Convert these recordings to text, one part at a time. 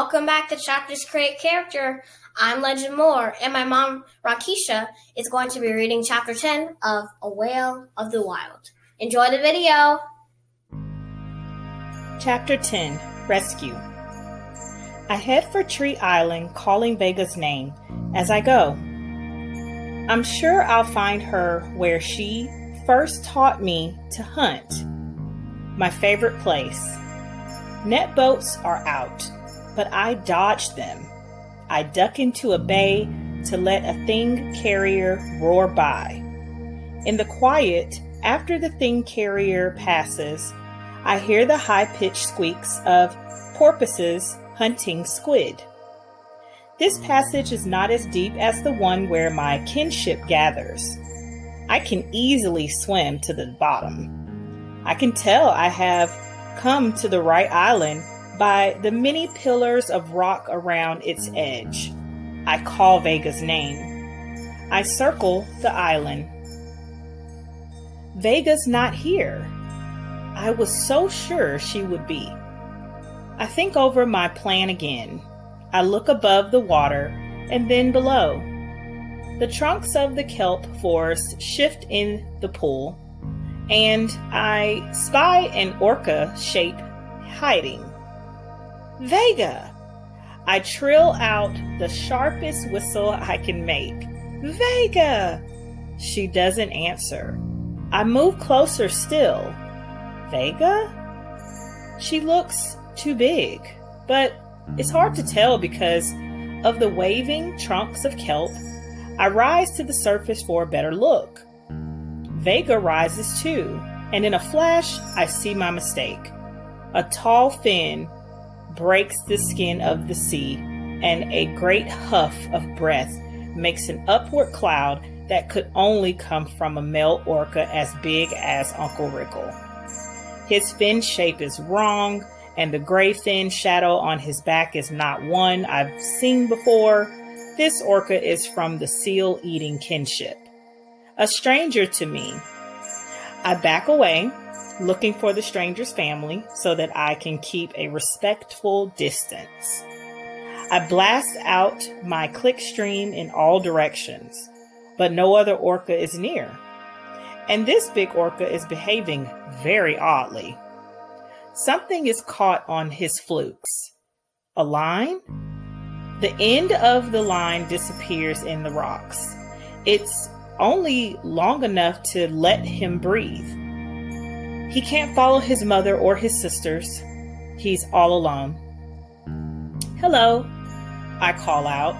Welcome back to Chapters Create Character. I'm Legend Moore, and my mom, Rakisha, is going to be reading Chapter 10 of A Whale of the Wild. Enjoy the video! Chapter 10, Rescue. I head for Tree Island, calling Vega's name as I go. I'm sure I'll find her where she first taught me to hunt. My favorite place. Net boats are out, but I dodge them. I duck into a bay to let a thing carrier roar by. In the quiet, after the thing carrier passes, I hear the high-pitched squeaks of porpoises hunting squid. This passage is not as deep as the one where my kinship gathers. I can easily swim to the bottom. I can tell I have come to the right island by the many pillars of rock around its edge. I call Vega's name. I circle the island. Vega's not here. I was so sure she would be. I think over my plan again. I look above the water and then below. The trunks of the kelp forest shift in the pool, and I spy an orca shape hiding. Vega! I trill out the sharpest whistle I can make. Vega! She doesn't answer. I move closer still. Vega? She looks too big, but it's hard to tell because of the waving trunks of kelp. I rise to the surface for a better look. Vega rises too, and in a flash, I see my mistake. A tall fin breaks the skin of the sea, and a great huff of breath makes an upward cloud that could only come from a male orca as big as Uncle Rickle. His fin shape is wrong, and the gray fin shadow on his back is not one I've seen before. This orca is from the seal-eating kinship. A stranger to me. I back away, looking for the stranger's family so that I can keep a respectful distance. I blast out my click stream in all directions, but no other orca is near. And this big orca is behaving very oddly. Something is caught on his flukes. A line? The end of the line disappears in the rocks. It's only long enough to let him breathe. He can't follow his mother or his sisters. He's all alone. Hello, I call out,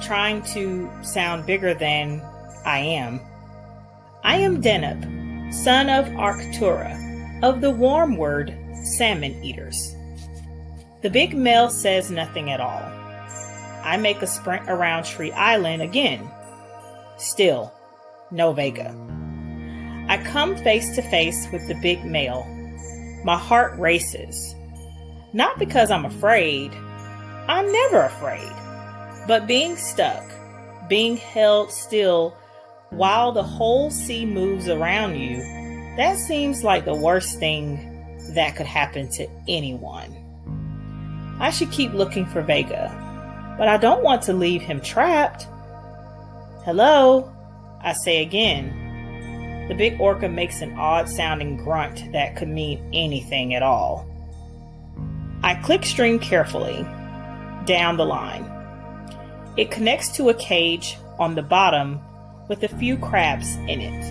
trying to sound bigger than I am. I am Deneb, son of Arctura, of the Warmword salmon eaters. The big male says nothing at all. I make a sprint around Tree Island again. Still, no Vega. I come face to face with the big male. My heart races. Not because I'm afraid. I'm never afraid. But being stuck, being held still while the whole sea moves around you, that seems like the worst thing that could happen to anyone. I should keep looking for Vega, but I don't want to leave him trapped. Hello, I say again. The big orca makes an odd-sounding grunt that could mean anything at all. I click stream carefully down the line. It connects to a cage on the bottom with a few crabs in it.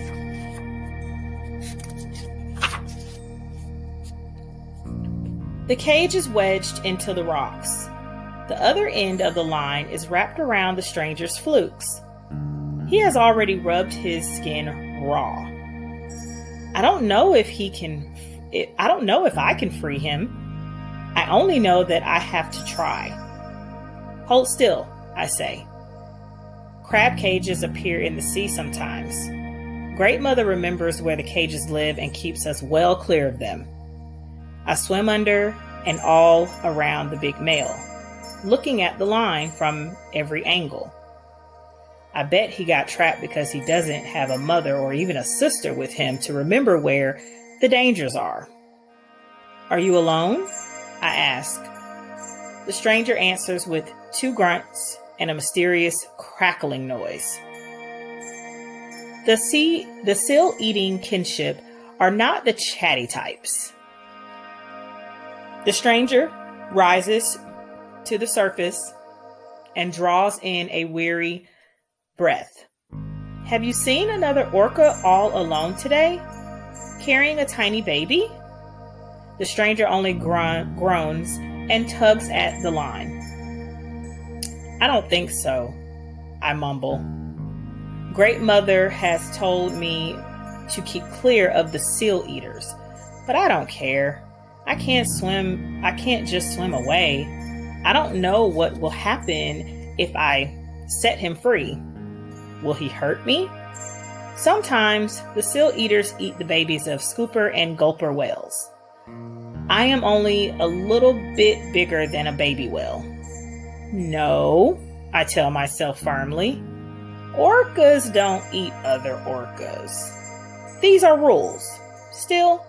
The cage is wedged into the rocks. The other end of the line is wrapped around the stranger's flukes. He has already rubbed his skin raw. I don't know if I can free him. I only know that I have to try. Hold still, I say. Crab cages appear in the sea sometimes. Great Mother remembers where the cages live and keeps us well clear of them. I swim under and all around the big male, looking at the line from every angle. I bet he got trapped because he doesn't have a mother or even a sister with him to remember where the dangers are. Are you alone? I ask. The stranger answers with 2 grunts and a mysterious crackling noise. The seal-eating kinship are not the chatty types. The stranger rises to the surface and draws in a weary breath. Have you seen another orca all alone today, carrying a tiny baby? The stranger only groans and tugs at the line. I don't think so, I mumble. Great Mother has told me to keep clear of the seal eaters, but I don't care. I can't swim. I can't just swim away. I don't know what will happen if I set him free. Will he hurt me? Sometimes the seal eaters eat the babies of scooper and gulper whales. I am only a little bit bigger than a baby whale. No, I tell myself firmly. Orcas don't eat other orcas. These are rules. Still,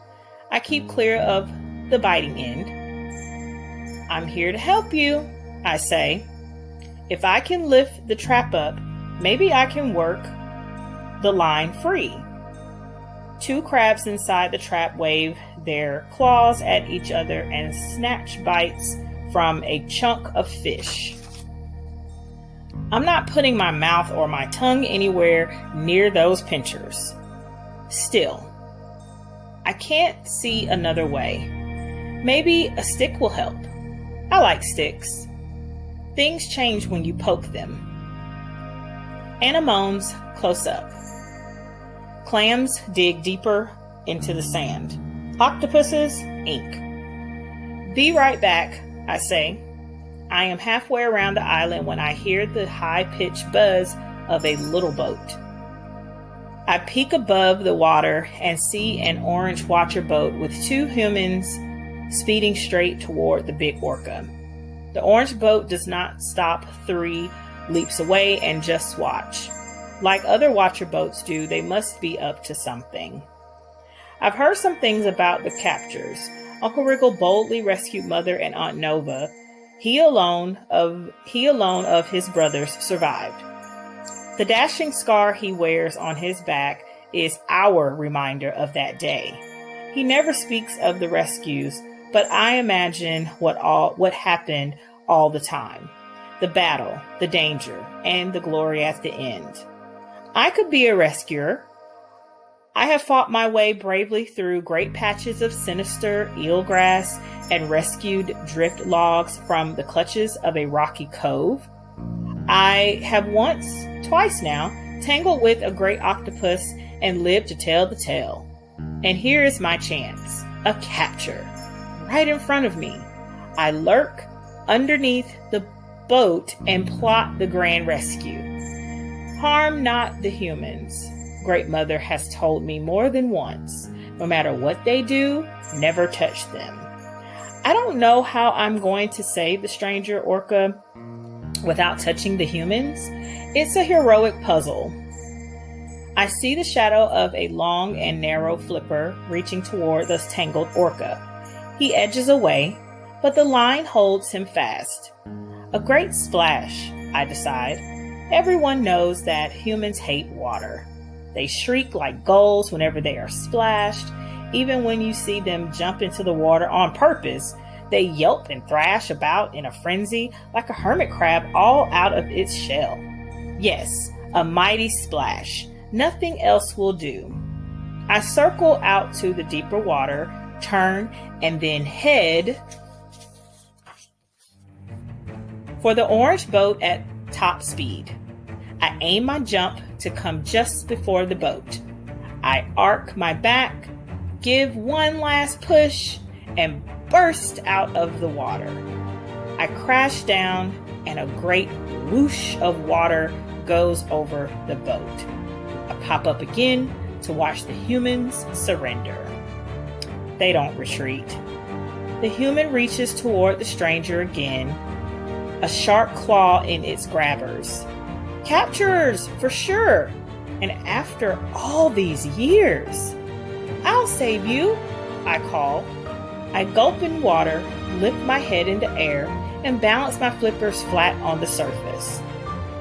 I keep clear of the biting end. I'm here to help you, I say. If I can lift the trap up, maybe I can work the line free. 2 crabs inside the trap wave their claws at each other and snatch bites from a chunk of fish. I'm not putting my mouth or my tongue anywhere near those pinchers. Still, I can't see another way. Maybe a stick will help. I like sticks. Things change when you poke them. Anna moans close up. Clams dig deeper into the sand. Octopuses ink. Be right back, I say. I am halfway around the island when I hear the high-pitched buzz of a little boat. I peek above the water and see an orange watcher boat with 2 humans speeding straight toward the big orca. The orange boat does not stop 3 leaps away and just watch. Like other watcher boats do, they must be up to something. I've heard some things about the captures. Uncle Wriggle boldly rescued Mother and Aunt Nova. He alone of his brothers survived. The dashing scar he wears on his back is our reminder of that day. He never speaks of the rescues, but I imagine what happened all the time. The battle, the danger, and the glory at the end. I could be a rescuer. I have fought my way bravely through great patches of sinister eelgrass and rescued drift logs from the clutches of a rocky cove. I have twice now, tangled with a great octopus and lived to tell the tale. And here is my chance, a capture, right in front of me. I lurk underneath the boat and plot the grand rescue. Harm not the humans. Great Mother has told me more than once, no matter what they do, never touch them. I don't know how I'm going to save the stranger orca without touching the humans. It's a heroic puzzle. I see the shadow of a long and narrow flipper reaching toward the tangled orca. He edges away, but the line holds him fast. A great splash, I decide. Everyone knows that humans hate water. They shriek like gulls whenever they are splashed. Even when you see them jump into the water on purpose, they yelp and thrash about in a frenzy like a hermit crab all out of its shell. Yes, a mighty splash. Nothing else will do. I circle out to the deeper water, turn, and then head for the orange boat at top speed. I aim my jump to come just before the boat. I arc my back, give one last push, and burst out of the water. I crash down, and a great whoosh of water goes over the boat. I pop up again to watch the humans surrender. They don't retreat. The human reaches toward the stranger again, a sharp claw in its grabbers. Captures, for sure. And after all these years, I'll save you, I call. I gulp in water, lift my head into air, and balance my flippers flat on the surface.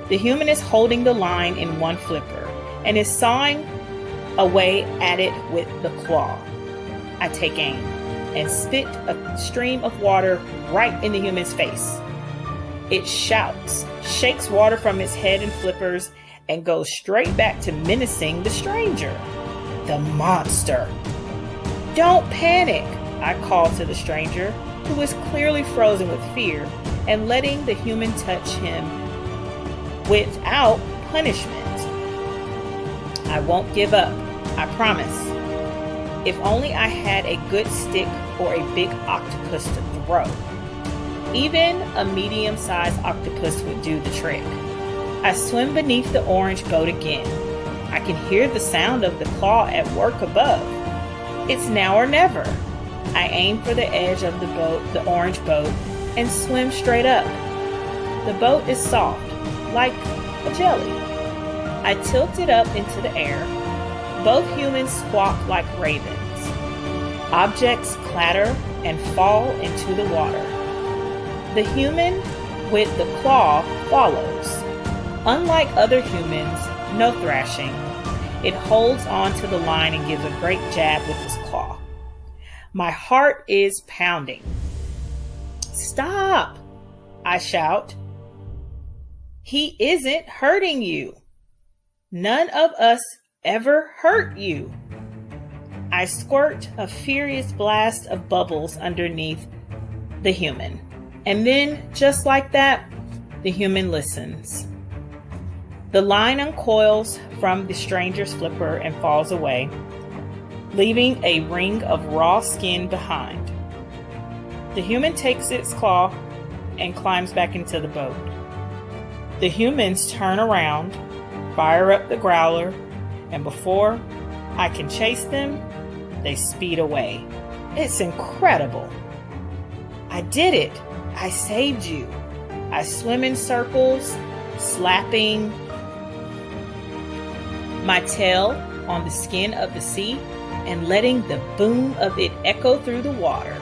The human is holding the line in one flipper and is sawing away at it with the claw. I take aim and spit a stream of water right in the human's face. It shouts, shakes water from its head and flippers, and goes straight back to menacing the stranger. The monster! Don't panic, I call to the stranger, who is clearly frozen with fear, and letting the human touch him without punishment. I won't give up, I promise. If only I had a good stick or a big octopus to throw. Even a medium-sized octopus would do the trick. I swim beneath the orange boat again. I can hear the sound of the claw at work above. It's now or never. I aim for the edge of the boat, the orange boat, and swim straight up. The boat is soft, like a jelly. I tilt it up into the air. Both humans squawk like ravens. Objects clatter and fall into the water. The human with the claw follows. Unlike other humans, no thrashing. It holds on to the line and gives a great jab with its claw. My heart is pounding. Stop! I shout. He isn't hurting you. None of us ever hurt you. I squirt a furious blast of bubbles underneath the human. And then, just like that, the human listens. The line uncoils from the stranger's flipper and falls away, leaving a ring of raw skin behind. The human takes its claw and climbs back into the boat. The humans turn around, fire up the growler, and before I can chase them, they speed away. It's incredible. I did it. I saved you. I swim in circles, slapping my tail on the skin of the sea and letting the boom of it echo through the water.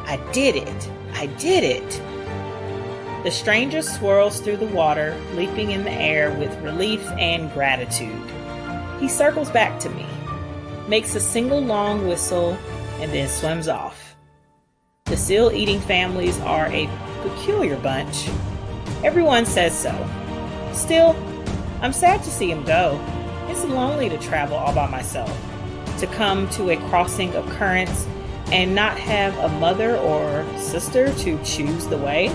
I did it. I did it. The stranger swirls through the water, leaping in the air with relief and gratitude. He circles back to me, makes a single long whistle, and then swims off. The seal-eating families are a peculiar bunch. Everyone says so. Still, I'm sad to see him go. It's lonely to travel all by myself, to come to a crossing of currents and not have a mother or sister to choose the way.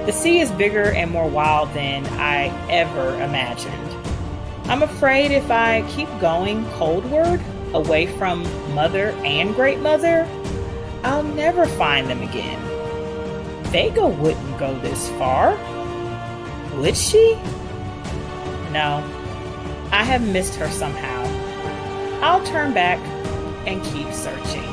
The sea is bigger and more wild than I ever imagined. I'm afraid if I keep going coldward, away from mother and great mother, I'll never find them again. Vega wouldn't go this far, would she? No, I have missed her somehow. I'll turn back and keep searching.